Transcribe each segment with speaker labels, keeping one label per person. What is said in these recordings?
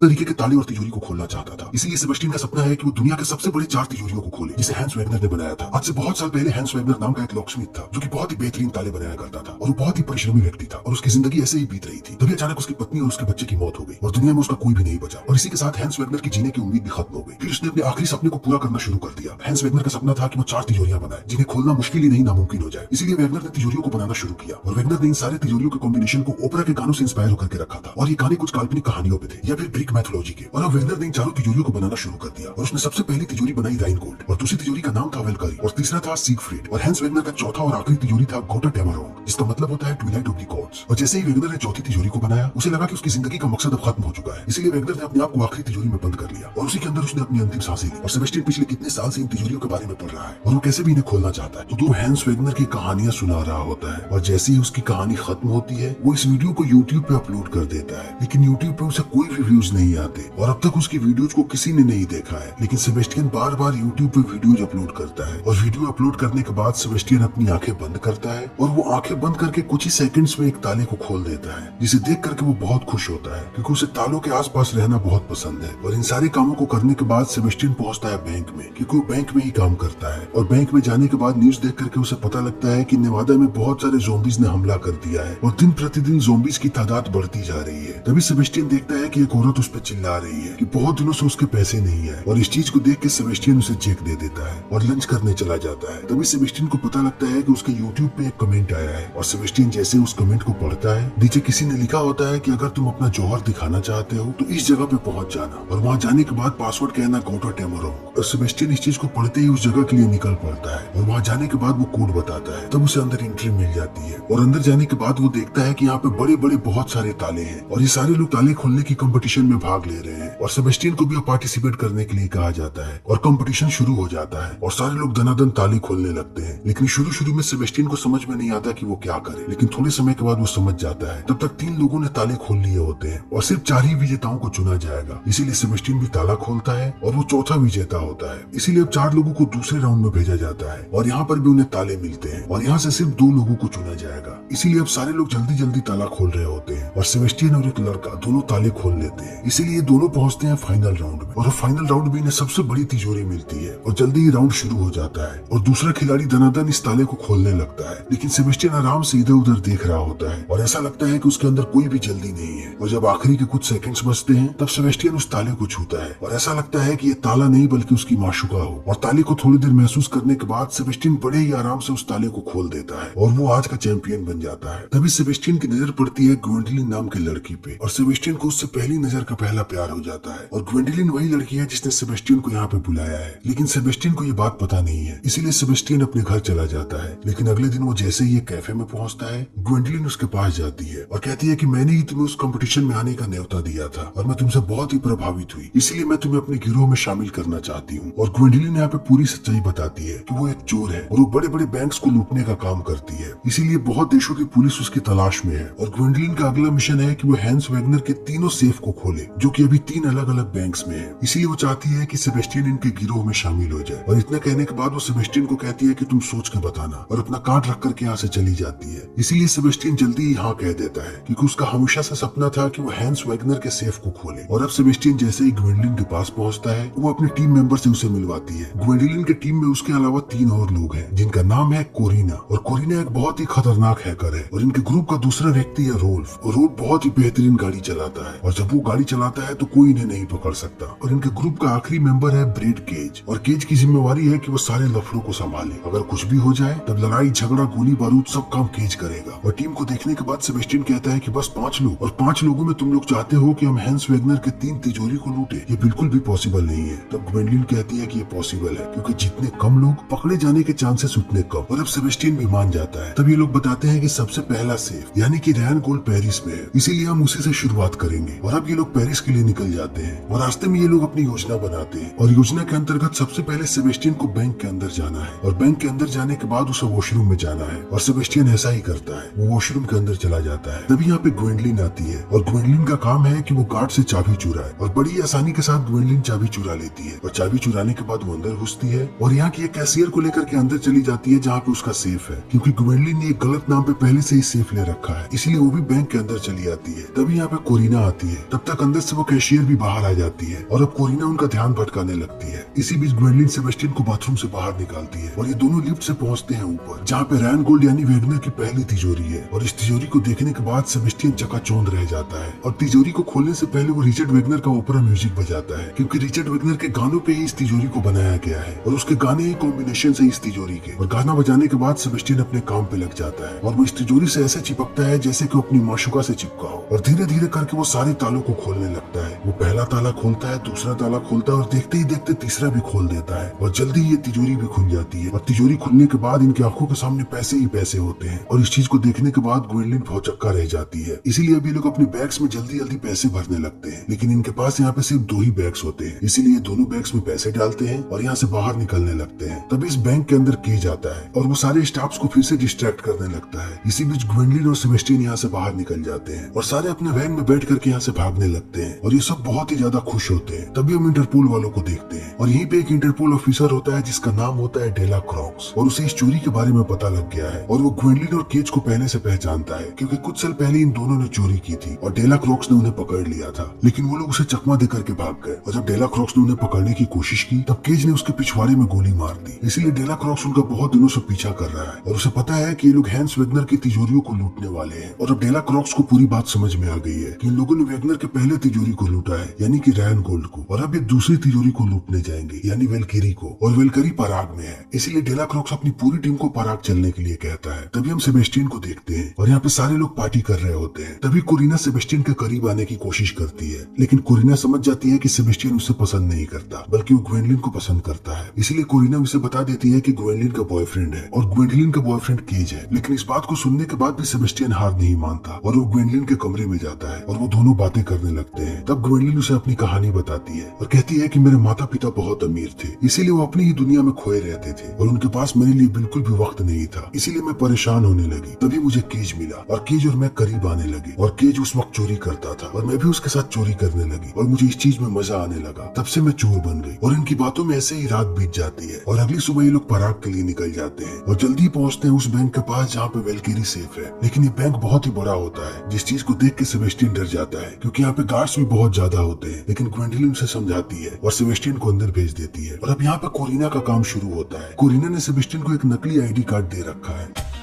Speaker 1: तरीके के ताले और तिजोरी को खोलना चाहता था। इसीलिए सेबेस्टियन का सपना है कि वो दुनिया के सबसे बड़े 4 तिजोरियों को खोले, जिसे हैंस वेगनर ने बनाया था। आज से बहुत साल पहले हैंस वेगनर नाम का एक लॉकस्मिथ था, जो कि बहुत ही बेहतरीन ताले बनाया करता था और वो बहुत ही परिश्रमी व्यक्ति था और उसकी जिंदगी ऐसे ही बीत रही थी। तभी अचानक उसकी पत्नी और उसके बच्चे की मौत हो गई और दुनिया में उसका कोई भी नहीं बचा और इसी के साथ हैंस वेगनर की जीने की उम्मीद भी खत्म हो गई। फिर उसने अपने आखिरी सपने को पूरा करना शुरू कर दिया। हैंस वेगनर का सपना था कि वो 4 तिजोरियां बनाए, जिन्हें खोलना मुश्किल ही नहीं नामुमकिन हो जाए। इसीलिए वेगनर ने तिजोरियों को बनाना शुरू किया और वेगनर ने इन सारे तिजोरियों के कॉम्बिनेशन को ओपेरा के गानों से इंस्पायर होकर के रखा था और ये गाने कुछ काल्पनिक कहानियों पे थे या फिर ग्रीक मैथोलॉजी के। और अब वेगनर ने इन चारों तिजोरियों को बनाना शुरू कर दिया और उसने सबसे पहली तिजोरी बनाई राइनगोल्ड और दूसरी तिजोरी का नाम था वेलकारी और तीसरा था सीगफ्रीड और हैंस वेगनर का चौथा और आखिरी तिजोरी था गोटा टेमारोंग, जिसका मतलब होता है ट्विलाइट ऑफ द गॉड्स। और जैसे ही वेगनर ने चौथी तिजोरी को बनाया, उसे लगा कि उसकी जिंदगी का मकसद अब खत्म हो चुका है। इसीलिए वेगनर ने अपने आप को आखिरी तिजोरी में बंद कर लिया और उसी के अंदर उसने अपनी अंतिम सांसें ली। और सेबेस्टियन पिछले कितने साल से इन तिजोरियों के बारे में पढ़ रहा है और वो कैसे भी इन्हें खोलना चाहता है। तो वो हैंस वेगनर की कहानियां सुना रहा होता है और जैसे ही उसकी कहानी खत्म होती है, वो इस वीडियो को यूट्यूब पे अपलोड कर देता है। लेकिन यूट्यूब पे उसे कोई भी व्यूज नहीं आते और अब तक उसकी वीडियोज को किसी ने नहीं देखा है। लेकिन सेबेस्टियन बार बार यूट्यूब पे वीडियोज अपलोड करता है और वीडियो अपलोड करने के बाद सेबेस्टियन अपनी आंखें बंद करता है और वो आंखें बंद करके कुछ ही सेकंड्स में एक ताले को खोल देता है, जिसे देख करके वो बहुत खुश होता है क्योंकि उसे तालों के आसपास रहना बहुत पसंद है। और इन सारे कामों को करने के बाद सेबेस्टियन पहुंचता है बैंक में, क्योंकि वो बैंक में ही काम करता है। और बैंक में जाने के बाद न्यूज देख करके उसे पता लगता है कि नेवादा में बहुत सारे ज़ॉम्बीज ने हमला कर दिया है और दिन प्रतिदिन ज़ॉम्बीज की तादाद बढ़ती जा रही है। तभी सेबेस्टियन देखता है कि एक औरत उस पर चिल्ला रही है कि बहुत दिनों से उसके पैसे नहीं है और इस चीज को देख के सेबेस्टियन उसे चेक दे देता है और लंच करने चला जाता है। तभी सेबेस्टियन को पता लगता है कि उसके यूट्यूब पे एक कमेंट आया है और सेबेस्टियन जैसे उस कमेंट को पढ़ता है, नीचे किसी ने लिखा होता है कि अगर तुम अपना जौहर दिखाना चाहते हो तो इस जगह पे पहुंच जाना और वहाँ जाने के बाद पासवर्ड कहना गोटा टेमारोंग। और सेबेस्टियन इस चीज को पढ़ते ही उस जगह के लिए निकल पड़ता है और वहाँ जाने के बाद वो कोड बताता है। तब उसे अंदर एंट्री मिल जाती है और अंदर जाने के बाद वो देखता है कि यहाँ पे बड़े बड़े बहुत सारे ताले हैं और ये सारे लोग ताले खोलने की कंपटीशन में भाग ले रहे हैं और सेबेस्टियन को भी पार्टिसिपेट करने के लिए कहा जाता है और कंपटीशन शुरू हो जाता है और सारे लोग दनादन ताले खोलने लगते हैं। लेकिन शुरू में सेबेस्टियन को समझ में नहीं आता कि वो क्या करे, लेकिन थोड़े समय के बाद वो समझ जाता है। तब तक 3 लोगों ने ताले खोल लिए होते हैं और सिर्फ 4 ही विजेताओं को चुना जाएगा। इसीलिए सेबेस्टियन भी ताला खोलता है और वो चौथा विजेता होता है। इसीलिए अब 4 लोगों को दूसरे राउंड में भेजा जाता है और यहाँ पर भी उन्हें ताले मिलते हैं और यहाँ से सिर्फ 2 लोगों को चुना जाएगा। इसीलिए अब सारे लोग जल्दी ताला खोल रहे होते हैं और सेबेस्टियन और एक लड़का दोनों ताले खोल लेते हैं। इसीलिए दोनों पहुंचते हैं फाइनल राउंड में और फाइनल राउंड में इन्हें सबसे बड़ी तिजोरी मिलती है और जल्दी ही राउंड शुरू हो जाता है और दूसरा खिलाड़ी दनादन इस ताले को खोलने लगता है। लेकिन सेबेस्टियन आराम से इधर उधर देख रहा होता है और ऐसा लगता है कि उसके अंदर कोई भी जल्दी नहीं है। और जब आखिरी के कुछ सेकंड्स बचते हैं, तब सेबेस्टियन उस ताले को छूता है और ऐसा लगता है कि ये ताला नहीं बल्कि उसकी माशूका हो। और ताले को थोड़ी देर महसूस करने के बाद सेबेस्टियन बड़े ही आराम से उस ताले को खोल देता है और वो आज का चैंपियन बन जाता है। तभी सेबेस्टियन की नजर पड़ती है ग्वेंडोलिन नाम की लड़की पे और सेबेस्टियन को उससे पहली नजर का पहला प्यार हो जाता है। और ग्वेंडोलिन वही लड़की है जिसने सेबेस्टियन को यहाँ पे बुलाया है, लेकिन सेबेस्टियन को ये बात पता नहीं है। इसीलिए सेबेस्टियन अपने घर चला जाता है। लेकिन अगले दिन वो जैसे ही एक कैफे में पहुंचता है, ग्वेंडोलिन उसके पास जाती है और कहती है कि मैंने ही तुम्हें उस कंपटीशन में आने का न्योता दिया था और मैं तुमसे बहुत ही प्रभावित हुई, इसीलिए मैं तुम्हें अपने गिरोह में शामिल करना चाहती हूँ। और ग्वेंडोलिन यहाँ पे पूरी सच्चाई बताती है कि वो एक चोर है और वो बड़े बड़े बैंक्स को लूटने का काम करती है, इसीलिए बहुत देशों की पुलिस उसकी तलाश में है। और ग्वेंडोलिन का अगला मिशन है कि वो हैंस वेगनर के तीनों सेफ को खोले, जो कि अभी 3 अलग अलग बैंक्स में है। इसीलिए वो चाहती है कि सेबेस्टियन इनके गिरोह में शामिल हो जाए। और इतना कहने के बाद वो सेबेस्टियन को कहती है कि तुम सोच के बताना और अपना कार्ड रख करके यहाँ से चली जाती है। इसीलिए सेबेस्टियन जल्दी ही हाँ कह देता है क्योंकि उसका हमेशा से सपना था कि वो हैंस वेगनर के सेफ को खोले। और अब सेबेस्टियन जैसे ही ग्वेंडोलिन के पास पहुंचता है, वो अपने टीम मेंबर से उसे मिलवाती है। ग्वेंडोलिन के टीम में उसके अलावा 3 और लोग हैं जिनका नाम है कोरिना। और कोरिना एक बहुत ही खतरनाक हैकर है और इनके ग्रुप का दूसरा व्यक्ति है रोल्फ। और रोल्फ बहुत ही बेहतरीन गाड़ी चलाता है और जब वो गाड़ी चलाता है तो कोई इन्हें नहीं पकड़ सकता। और इनके ग्रुप का आखिरी मेंबर है ब्रेड केज और केज की जिम्मेवारी है कि वो सारे लफड़ों को संभाले। अगर कुछ भी हो जाए तब लड़ाई झगड़ा गोली बारूद सब काम केज करेगा। और टीम को देखने के बाद सेबेस्टियन कहता है कि बस 5 लोग और 5 लोगों में तुम लोग चाहते हो कि हम हैंस वेगनर के 3 तिजोरी को लूटे, ये बिल्कुल भी पॉसिबल नहीं है। तब ग्वेंडोलिन कहती है कि ये पॉसिबल है क्योंकि जितने कम लोग पकड़े जाने के चांसेस उतने कम। और अब सेबेस्टियन भी मान जाता है। तब ये लोग बताते हैं कि सबसे पहला सेफ यानी कि राइनगोल्ड पेरिस में है, इसीलिए हम उसी से शुरुआत करेंगे। और अब ये लोग पेरिस के लिए निकल जाते हैं और रास्ते में ये लोग अपनी योजना बनाते हैं। और योजना के अंतर्गत सबसे पहले सेबेस्टियन को बैंक के अंदर जाना है और बैंक के अंदर जाने के बाद उसे वॉशरूम में जाना है। और सेबेस्टियन ऐसा ही करता है, वो वॉशरूम के अंदर चला जाता है। तभी यहाँ पे ग्वेंडोलिन आती है और ग्वेंडोलिन का काम है कि वो गार्ड से चाबी चुराए और बड़ी आसानी के साथ ग्वेंडोलिन चाबी चुरा लेती है। और चाबी चुराने के बाद वो अंदर घुसती है और यहाँ की एक कैशियर को लेकर के अंदर चली जाती है जहाँ पे उसका सेफ है, क्योंकि ग्वेंडोलिन ने एक गलत नाम पे पहले से ही सेफ ले रखा है, इसलिए वो भी बैंक के अंदर चली आती है। तभी यहाँ पे कोरिना आती है। तब तक अंदर से वो कैशियर भी बाहर आ जाती है और अब कोरिना उनका ध्यान भटकाने लगती है। इसी बीच ग्वेंडलिन सेबेस्टियन को बाथरूम से बाहर निकालती है और ये दोनों लिफ्ट से पहुंचते हैं ऊपर, जहाँ पे रैन गोल्ड यानी वेगनर की पहली तिजोरी है। और इस तिजोरी को देखने के बाद सेबेस्टियन चकाचौंध रह जाता है और तिजोरी को खोलने से पहले वो रिचर्ड वेगनर का ओपेरा म्यूजिक बजाता है, क्योंकि रिचर्ड वेगनर के गानों पे ही इस तिजोरी को बनाया गया है और उसके गाने ही कॉम्बिनेशन से इस तिजोरी के। और गाना बजाने के बाद सेबेस्टियन अपने काम पे लग जाता है और वो इस तिजोरी से ऐसे चिपकता है जैसे कि अपनी माशुका से चिपका हो, और धीरे धीरे करके वो सारे तालों को खोलने लगता है। वो पहला ताला खोलता है, दूसरा ताला खोलता है और देखते ही देखते तीसरा भी खोल देता है और जल्दी ये तिजोरी भी खुल जाती है। और तिजोरी खुलने के बाद इनकी आंखों के सामने पैसे ही पैसे होते हैं और इस चीज को देखने के बाद ग्वेंडलिन भौचक्का रह जाती है। इसीलिए अभी लोग अपने बैग्स में जल्दी जल्दी पैसे भरने लगते हैं, लेकिन इनके पास यहाँ पे सिर्फ 2 ही बैग्स होते हैं। इसीलिए दोनों बैग्स में पैसे डालते हैं और यहाँ से बाहर निकलने लगते हैं। तभी इस बैंक के अंदर केज आता है और वो सारे स्टाफ्स को फिर से डिस्ट्रैक्ट करने लगता है। इसी बीच ग्वेंडलिन और सेबेस्टियन यहाँ से बाहर निकल जाते हैं और सारे अपने वैन में बैठ करके यहाँ से भागने लगते हैं और ये सब बहुत ही ज्यादा खुश होते हैं। तभी हम इंटरपोल वालों को देखते हैं और यहीं पे एक इंटरपोल ऑफिसर होता है जिसका नाम होता है डेला क्रॉक्स, और उसे इस चोरी के बारे में पता लग गया है और वो ग्वेंडलिन और केज को पहले से पहचानता है, क्योंकि कुछ साल पहले इन दोनों ने चोरी की थी और डेला क्रॉक्स ने उन्हें पकड़ लिया था। लेकिन वो लोग उसे चकमा देकर के भाग गए और जब डेला क्रॉक्स ने उन्हें पकड़ने की कोशिश की तब केज ने उसके पिछवाड़े में गोली मार दी। इसीलिए डेला क्रॉक्स उनका बहुत दिनों से पीछा कर रहा है और उसे पता है कि ये लोग हैंस वेगनर की तिजोरियों को लूटने वाले हैं। और अब डेला क्रॉक्स को पूरी बात समझ में आ गई है कि इन लोगों ने वेगनर के पहले तिजोरी को लूटा है, यानी कि रैन गोल्ड को, और अब ये दूसरी तिजोरी को लूटने जाएंगे, यानी वेलकिरी को, और वेलकिरी पराग में है। इसीलिए डेला क्रॉक्स अपनी पूरी टीम को पराग चलने के लिए कहता है। तभी हम सेबेस्टियन को देखते हैं और यहाँ पे सारे लोग पार्टी कर रहे होते हैं। तभी कोरिना सेबेस्टियन के करीब आने की कोशिश करती है, लेकिन कोरिना समझ जाती है कि सेबेस्टियन उसे पसंद नहीं करता, बल्कि वो ग्वेंडलिन को पसंद करता है। इसीलिए कोरिना उसे बता देती है कि ग्वेंडलिन का बॉयफ्रेंड है और ग्वेंडलिन का बॉयफ्रेंड केज है। लेकिन इस बात को सुनने के बाद भी सेबेस्टियन हार नहीं मानता और वो ग्वेंडलिन के कमरे में जाता है और वो दोनों बातें करने लगते हैं। तब ग्वेंडलिन उसे अपनी कहानी बताती है और कहती है कि मेरे माता पिता बहुत अमीर थे, इसीलिए वो अपनी ही दुनिया में खोए रहते थे और उनके पास मेरे लिए बिल्कुल भी वक्त नहीं था, इसीलिए मैं परेशान होने लगी। तभी मुझे केज मिला और केज और मैं करीब आने लगे और केज उस वक्त चोरी करता था और मैं भी उसके साथ चोरी करने लगी और मुझे इस चीज में मजा आने लगा। तब से मैं चोर बन गई और इनकी बातों में ऐसे ही रात बीत जाती है और अगली सुबह ये लोग पराग के लिए निकल जाते हैं और जल्दी पहुंचते हैं उस बैंक के पास जहाँ पे वेलकिरी सेफ है। लेकिन ये बैंक बहुत ही बड़ा होता है, जिस चीज को देख के सेबेस्टियन डर जाता है, क्योंकि यहाँ पे गार्ड्स भी बहुत ज्यादा होते हैं। लेकिन ग्वेंडलिन उसे समझाती है और सेबेस्टियन को अंदर भेज देती है। और अब यहाँ पे कोरिना का काम शुरू होता है। कोरिना ने सेबेस्टियन को एक नकली ID कार्ड दे रखा है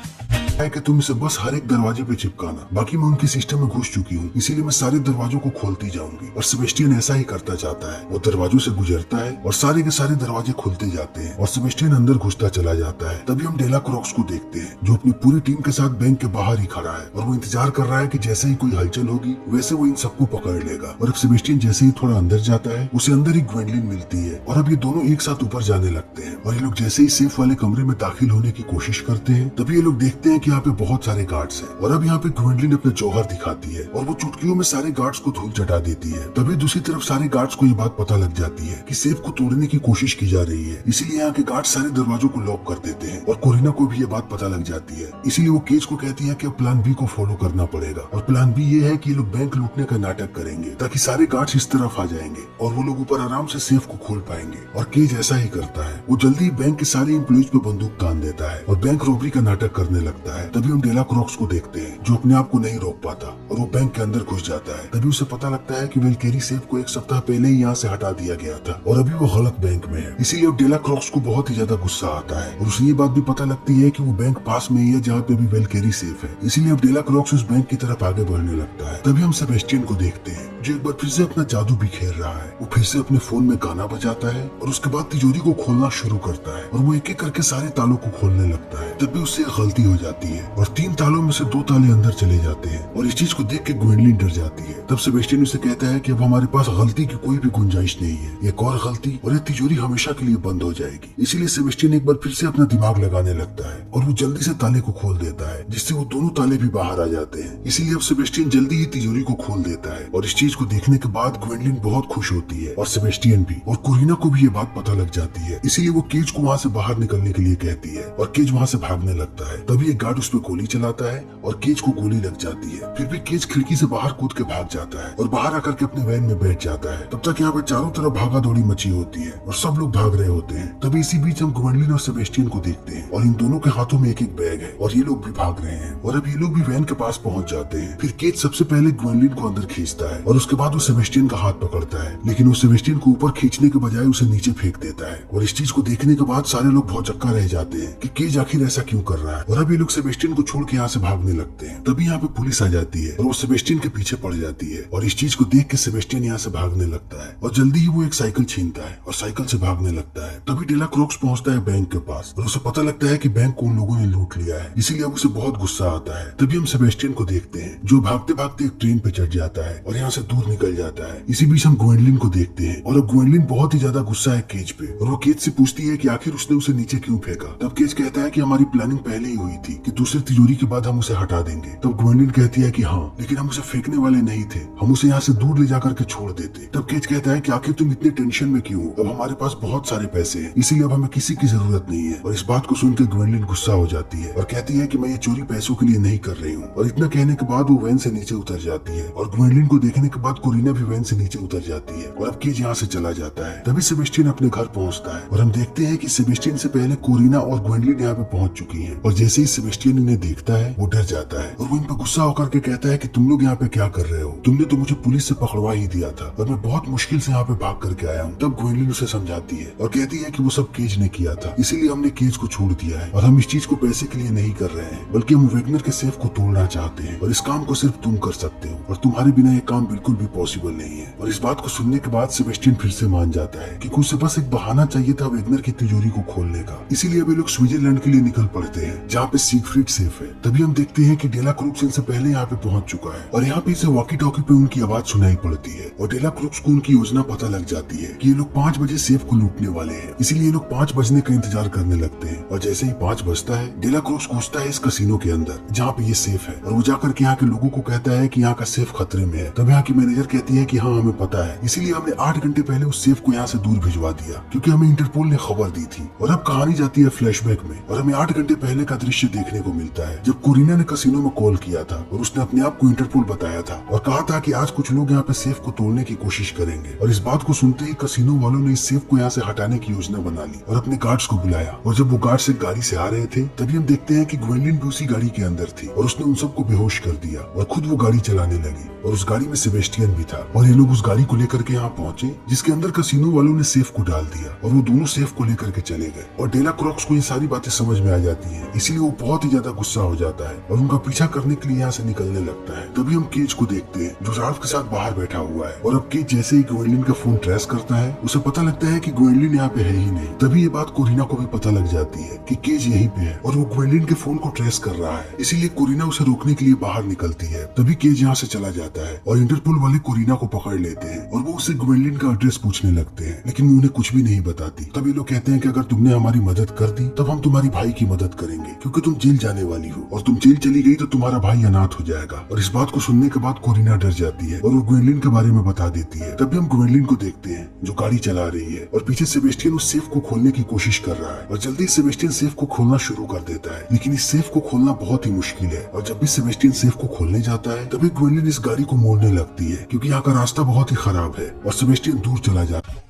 Speaker 1: कि तुम इसे बस हर एक दरवाजे पे चिपकाना, बाकी मैं उनके सिस्टम में घुस चुकी हूँ, इसीलिए मैं सारे दरवाजों को खोलती जाऊंगी। और सेबेस्टियन ऐसा ही करता जाता है, वो दरवाजों से गुजरता है और सारे के सारे दरवाजे खुलते जाते हैं और सेबेस्टियन अंदर घुसता चला जाता है। तभी हम डेला क्रॉक्स को देखते हैं जो अपनी पूरी टीम के साथ बैंक के बाहर ही खड़ा है और वो इंतजार कर रहा है कि जैसे ही कोई हलचल होगी वैसे वो इन सबको पकड़ लेगा। और अब सेबेस्टियन जैसे ही थोड़ा अंदर जाता है उसे अंदर ही ग्वेंडलिन मिलती है और अब ये दोनों एक साथ ऊपर जाने लगते हैं और ये लोग जैसे ही सेफ वाले कमरे में दाखिल होने की कोशिश करते हैं तभी ये लोग देखते हैं कि यहाँ पे बहुत सारे गार्ड्स हैं। और अब यहाँ पे ग्वेंडलिन अपना जौहर दिखाती है और वो चुटकियों में सारे गार्ड्स को धूल चटा देती है। तभी दूसरी तरफ सारे गार्ड्स को ये बात पता लग जाती है कि सेफ को तोड़ने की कोशिश की जा रही है, इसीलिए यहाँ के गार्ड्स सारे दरवाजों को लॉक कर देते हैं। और कोरिना को भी ये बात पता लग जाती है, इसीलिए वो केज को कहती है कि अब प्लान बी को फॉलो करना पड़ेगा। और प्लान बी ये है कि ये लोग बैंक लूटने का नाटक करेंगे ताकि सारे गार्ड्स इस तरफ आ जाएंगे और वो लोग ऊपर आराम से सेफ को खोल पाएंगे। और केज ऐसा ही करता है, वो जल्दी बैंक के सारे एम्प्लॉइज पे बंदूक तान देता है और बैंक रॉबरी का नाटक करने लगता है। तभी हम डेला क्रॉक्स को देखते हैं जो अपने आप को नहीं रोक पाता और वो बैंक के अंदर घुस जाता है। तभी उसे पता लगता है कि वेलकेरी सेफ को एक सप्ताह पहले ही यहाँ से हटा दिया गया था और अभी वो गलत बैंक में है। इसीलिए अब डेला क्रॉक्स को बहुत ही ज्यादा गुस्सा आता है और उसे ये बात भी पता लगती है कि वो बैंक पास में ही है जहाँ पे भी वेलकेरी सेफ है। इसीलिए अब डेला क्रॉक्स उस बैंक की तरफ आगे बढ़ने लगता है। तभी हम सेबेस्टियन को देखते हैं जो एक बार फिर से अपना जादू बिखेर रहा है। वो फिर से अपने फोन में गाना बजाता है और उसके बाद तिजोरी को खोलना शुरू करता है और वो एक एक करके सारे तालों को खोलने लगता है। तभी उससे एक गलती हो जाती है और 3 तालों में से 2 ताले अंदर चले जाते हैं और इस चीज को देख के ग्वेंडलिन डर जाती है। तब सेबेस्टियन उसे कहता है कि अब हमारे पास गलती की कोई भी गुंजाइश नहीं है, एक और गलती और ये तिजोरी हमेशा के लिए बंद हो जाएगी। इसीलिए सेबेस्टियन एक बार फिर से अपना दिमाग लगाने लगता है और वो जल्दी से ताले को खोल देता है जिससे वो दोनों ताले भी बाहर आ जाते हैं। इसीलिए अब सेबेस्टियन जल्दी ही तिजोरी को खोल देता है और इस चीज को देखने के बाद ग्वेंडलिन बहुत खुश होती है और सेबेस्टियन भी, और कोरिना को भी ये बात पता लग जाती है। इसीलिए वो केज को वहाँ से बाहर निकलने के लिए कहती है और केज वहाँ से भागने लगता है। तभी एक गार्ड गार्ड उस पर गोली चलाता है और केज को गोली लग जाती है। फिर भी केज खिड़की से बाहर कूद के भाग जाता है और बाहर आकर के अपने वैन में बैठ जाता है। तब तक यहाँ पे चारों तरफ भागा दौड़ी मची होती है और सब लोग भाग रहे होते हैं। तभी इसी बीच हम ग्वेंडलिन और सेबेस्टियन को देखते हैं और इन दोनों के हाथों में एक एक बैग है और ये लोग भी भाग रहे हैं और अब ये लोग भी वैन के पास पहुंच जाते हैं। फिर केज सबसे पहले ग्वेंडलिन को अंदर खींचता है और उसके बाद वो सेबेस्टियन का हाथ पकड़ता है, लेकिन वो सेबेस्टियन को ऊपर खींचने के बजाय उसे नीचे फेंक देता है। और इस चीज को देखने के बाद सारे लोग बहुत चक्का रह जाते हैं कि केज आखिर ऐसा क्यों कर रहा है। और अब ये लोग सेबेस्टियन को छोड़ के यहाँ से भागने लगते हैं। तभी यहाँ पे पुलिस आ जाती है और वो सेबेस्टियन के पीछे पड़ जाती है और इस चीज को देख के सेबेस्टियन यहाँ से भागने लगता है और जल्दी ही वो एक साइकिल छीनता है और साइकिल से भागने लगता है। तभी डेला क्रॉक्स पहुंचता है बैंक के पास और उसे पता लगता है कि बैंक को उन लोगों ने लूट लिया है, इसीलिए अब उसे बहुत गुस्सा आता है। तभी हम सेबेस्टियन को देखते हैं जो भागते भागते एक ट्रेन पे चढ़ जाता है और यहाँ से दूर निकल जाता है। इसी बीच हम ग्वेंडलिन को देखते हैं और अब ग्वेंडलिन बहुत ही ज्यादा गुस्सा है केज पे और वो केज से पूछती है कि आखिर उसने उसे नीचे क्यों फेंका। तब केज कहता है कि हमारी प्लानिंग पहले ही हुई थी कि दूसरी तिजोरी के बाद हम उसे हटा देंगे। तब ग्वेंडलिन कहती है कि हाँ, लेकिन हम उसे फेंकने वाले नहीं थे, हम उसे यहाँ से दूर ले जाकर के छोड़ देते। तब केज कहता है कि आखिर तुम इतने टेंशन में क्यों, अब हमारे पास बहुत सारे पैसे हैं, इसीलिए अब हमें किसी की जरूरत नहीं है। और इस बात को सुनकर ग्वेंडलिन गुस्सा हो जाती है और कहती है कि मैं ये चोरी पैसों के लिए नहीं कर रही हूँ। और इतना कहने के बाद वो वैन से नीचे उतर जाती है और ग्वेंडलिन को देखने के बाद कोरिना भी वैन से नीचे उतर जाती है और अब केज यहाँ से चला जाता है। तभी सेबेस्टियन अपने घर पहुँचता है और हम देखते हैं कि सेबेस्टियन से पहले कोरिना और ग्वेंडलिन यहाँ पे पहुंच चुकी हैं। और जैसे ही सेबेस्टियन इन्हें देखता है वो डर जाता है और वो इन पर गुस्सा होकर के कहता है कि तुम लोग यहाँ पे क्या कर रहे हो, तुमने तो मुझे पुलिस से पकड़वा ही दिया था और मैं बहुत मुश्किल से यहाँ पे भाग करके आया हूँ। तब ग्वेंडलिन उसे समझाती है और कहती है कि वो सब केज ने किया था, इसीलिए हमने केज को छोड़ दिया है और हम इस चीज को पैसे के लिए नहीं कर रहे हैं, बल्कि हम वेगनर के सेफ को तोड़ना चाहते हैं और इस काम को सिर्फ तुम कर सकते हो और तुम्हारे बिना ये काम बिल्कुल भी पॉसिबल नहीं है। और इस बात को सुनने के बाद सेबेस्टियन फिर से मान जाता है कि उसे बस एक बहाना चाहिए था वेगनर की तिजोरी को खोलने का, इसीलिए वे लोग स्विट्जरलैंड के लिए निकल पड़ते हैं जहाँ पे सिगफ्रीड सेफ है। तभी हम देखते हैं कि डेला क्रूक्स इनसे पहले यहाँ पे पहुंच चुका है और यहाँ पे इसे वॉकी टॉकी पे उनकी आवाज सुनाई पड़ती है और डेला क्रूक्स को उनकी योजना पता लग जाती है कि ये लोग 5 बजे सेफ को लूटने वाले हैं, इसीलिए ये लोग 5 बजने का इंतजार करने लगते हैं। और जैसे ही 5 बजता है डेला क्रूक्स घुसता है इस कसिनो के अंदर जहाँ पे ये सेफ है और वो जाकर के यहाँ के लोगों को कहता है कि यहाँ का सेफ खतरे में है। तब यहाँ की मैनेजर कहती है कि हाँ हमें पता है, इसीलिए हमने 8 घंटे पहले उस सेफ को यहाँ से दूर भिजवा दिया क्योंकि हमें इंटरपोल ने खबर दी थी। और अब कहानी जाती है फ्लैशबैक में और हमें 8 घंटे पहले का दृश्य देखने को मिलता है जब कोरिना ने कसिनो में कॉल किया था और उसने अपने आप को इंटरपोल बताया था और कहा था कि आज कुछ लोग यहाँ पे सेफ को तोड़ने की कोशिश करेंगे। और इस बात को सुनते ही कसिनो वालों ने इस सेफ को यहाँ से हटाने की योजना बना ली और अपने गार्ड्स को बुलाया। और जब वो गार्ड्स एक गाड़ी से आ रहे थे तभी हम देखते हैं कि ग्वेंडलिन भी उसी गाड़ी के अंदर थी और उसने उन सबको बेहोश कर दिया और खुद वो गाड़ी चलाने लगी और उस गाड़ी में सेबेस्टियन भी था। और ये लोग उस गाड़ी को लेकर के यहाँ पहुंचे जिसके अंदर कसिनो वालों ने सेफ को डाल दिया और वो दोनों सेफ को लेकर के चले गए। और डेला क्रॉक्स को ये सारी बातें समझ में आ जाती है, इसीलिए वो बहुत ही ज्यादा गुस्सा हो जाता है और उनका पीछा करने के लिए यहाँ से निकलने लगता है। तभी हम केज को देखते हैं जो राल्फ के साथ बाहर बैठा हुआ है और अब केज जैसे ही ग्वेंडलिन का फोन ट्रेस करता है उसे पता लगता है कि ग्वेंडलिन यहाँ पे है ही नहीं। तभी ये बात कोरिना को भी पता लग जाती है कि केज यहीं पे है और वो ग्वेंडलिन के फोन को ट्रेस कर रहा है, इसीलिए कोरिना उसे रोकने के लिए बाहर निकलती है। तभी केज यहाँ से चला जाता है और इंटरपोल वाले कोरिना को पकड़ लेते हैं और वो उससे ग्वेंडलिन का एड्रेस पूछने लगते हैं, लेकिन वो उन्हें कुछ भी नहीं बताती। तभी लोग कहते हैं कि अगर तुमने हमारी मदद कर दी तब हम तुम्हारी भाई की मदद करेंगे क्योंकि तुम जेल जाने वाली हो और तुम जेल चली गई तो तुम्हारा भाई अनाथ हो जाएगा। और इस बात को सुनने के बाद कोरिना डर जाती है और वो ग्वेंडलिन के बारे में बता देती है। तभी हम ग्वेंडलिन को देखते हैं जो गाड़ी चला रही है और पीछे सेबेस्टियन उस सेफ को खोलने की कोशिश कर रहा है और जल्दी सेबेस्टियन सेफ को खोलना शुरू कर देता है, लेकिन इस सेफ को खोलना बहुत ही मुश्किल है। और जब भी सेबेस्टियन सेफ को खोलने जाता है तभी ग्वेंडलिन इस गाड़ी को मोड़ने लगती है क्योंकि यहाँ का रास्ता बहुत ही खराब है और सेबेस्टियन दूर चला जाता है।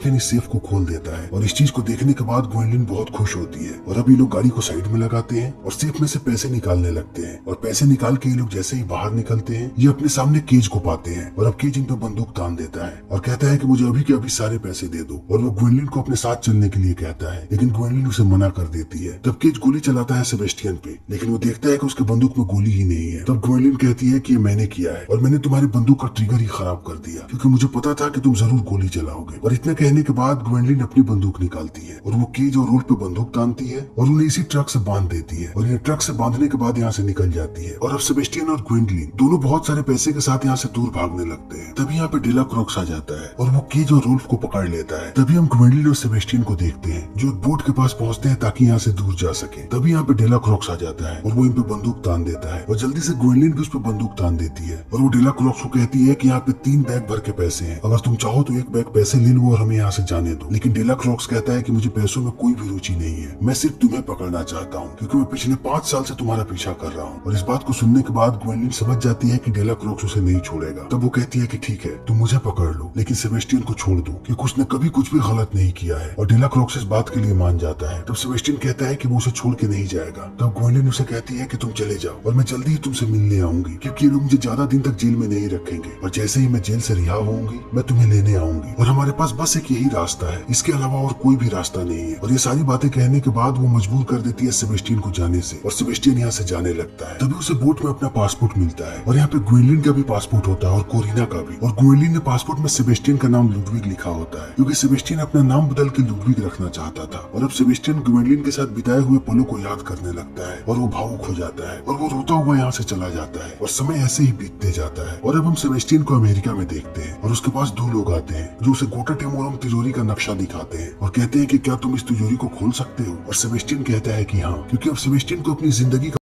Speaker 1: इस सेफ को खोल देता है और इस चीज को देखने के बाद ग्वेंडलिन बहुत खुश होती है और अब ये लोग गाड़ी को साइड में लगाते हैं और सेफ में से पैसे निकालने लगते हैं। और पैसे निकाल के ये लोग जैसे ही बाहर निकलते हैं ये अपने सामने केज को पाते हैं और अब केज इन पे बंदूक तान देता है और कहता है कि मुझे अभी के अभी सारे पैसे दे दो। और वो ग्वेंडलिन को अपने साथ चलने के लिए कहता है, लेकिन ग्वेंडलिन उसे मना कर देती है। तब केज गोली चलाता है सेबेस्टियन पे, लेकिन वो देखता है कि उसके बंदूक में गोली ही नहीं है। तब ग्वेंडलिन कहती है कि मैंने किया है और मैंने तुम्हारी बंदूक का ट्रिगर ही खराब कर दिया क्योंकि मुझे पता था कि तुम जरूर गोली चलाओगे। और इतना कहने के बाद ग्वेंडलिन अपनी बंदूक निकालती है और वो केज और रोड पे बंदूक तानती है और उन्हें इसी ट्रक से बांध देती है और इन्हें ट्रक से बांधने के बाद यहाँ से निकल जाती है। और अब सेबेस्टियन और ग्वेंडलिन दोनों बहुत सारे पैसे के साथ यहाँ से दूर भागने लगते हैं। तभी यहाँ पे डेला क्रॉक्स आ जाता है और वो केज और रोल्फ को पकड़ लेता है। तभी हम ग्वेंडलिन और सेबेस्टियन को देखते हैं जो एक बोट के पास पहुंचते हैं ताकि यहाँ से दूर जा सके। तभी यहाँ पे डेला क्रॉक्स आ जाता है और वो इन पे बंदूक तान देता है और जल्दी से ग्वेंडलिन भी उस पर बंदूक तान देती है और वो डेला क्रॉक्स को कहती है कि यहाँ पे 3 बैग भर के पैसे हैं, अगर तुम चाहो तो एक बैग पैसे ले लो और हमें हमें यहाँ से जाने दो। लेकिन डेला क्रॉक्स कहता है कि मुझे पैसों में कोई भी रुचि नहीं है, मैं सिर्फ तुम्हें पकड़ना चाहता हूँ क्योंकि मैं पिछले 5 साल से तुम्हारा पीछा कर रहा हूँ। और इस बात को सुनने के बाद ग्वेंडोलिन समझ जाती है कि डेला क्रॉक्स उसे नहीं छोड़ेगा। तब वो कहती है कि ठीक है, तुम मुझे पकड़ लो लेकिन सेबेस्टियन को छोड़ दो क्योंकि उसने कभी कुछ भी गलत नहीं किया है। और डेला क्रॉक्स इस बात के लिए मान जाता है। तब सेबेस्टियन कहता है कि वो उसे छोड़ के नहीं जाएगा। तब ग्वेंडोलिन उसे कहती है कि तुम चले जाओ और मैं जल्दी ही तुमसे मिलने आऊंगी क्योंकि ये लोग मुझे ज्यादा दिन तक जेल में नहीं रखेंगे और जैसे ही मैं जेल से रिहा होऊंगी मैं तुम्हें लेने आऊंगी और हमारे पास बस एक यही रास्ता है, इसके अलावा और कोई भी रास्ता नहीं है। और ये सारी बातें कहने के बाद वो मजबूर कर देती है सेबेस्टियन को जाने से और सेबेस्टियन यहाँ से जाने लगता है। तभी उसे बोट में अपना पासपोर्ट मिलता है और यहाँ पे ग्वेंडोलिन का भी पासपोर्ट होता है और कोरिना का भी। और ग्वेंडोलिन ने पासपोर्ट में सेबेस्टियन का नाम लुडविग लिखा होता है क्योंकि सेबेस्टियन अपना नाम बदल के लुडविग रखना चाहता था। और अब सेबेस्टियन ग्वेंडोलिन के साथ बिताए हुए पलों को याद करने लगता है और वो भावुक हो जाता है और वो रोता हुआ यहाँ से चला जाता है और समय ऐसे ही बीतते जाता है। और अब हम सेबेस्टियन को अमेरिका में देखते हैं और उसके पास 2 लोग आते हैं जो उसे गोटा टेमोरम तिजोरी का नक्शा दिखाते हैं और कहते हैं कि क्या तुम इस तिजोरी को खोल सकते हो। और सेबेस्टियन कहता है कि हाँ, क्योंकि अब सेबेस्टियन को अपनी जिंदगी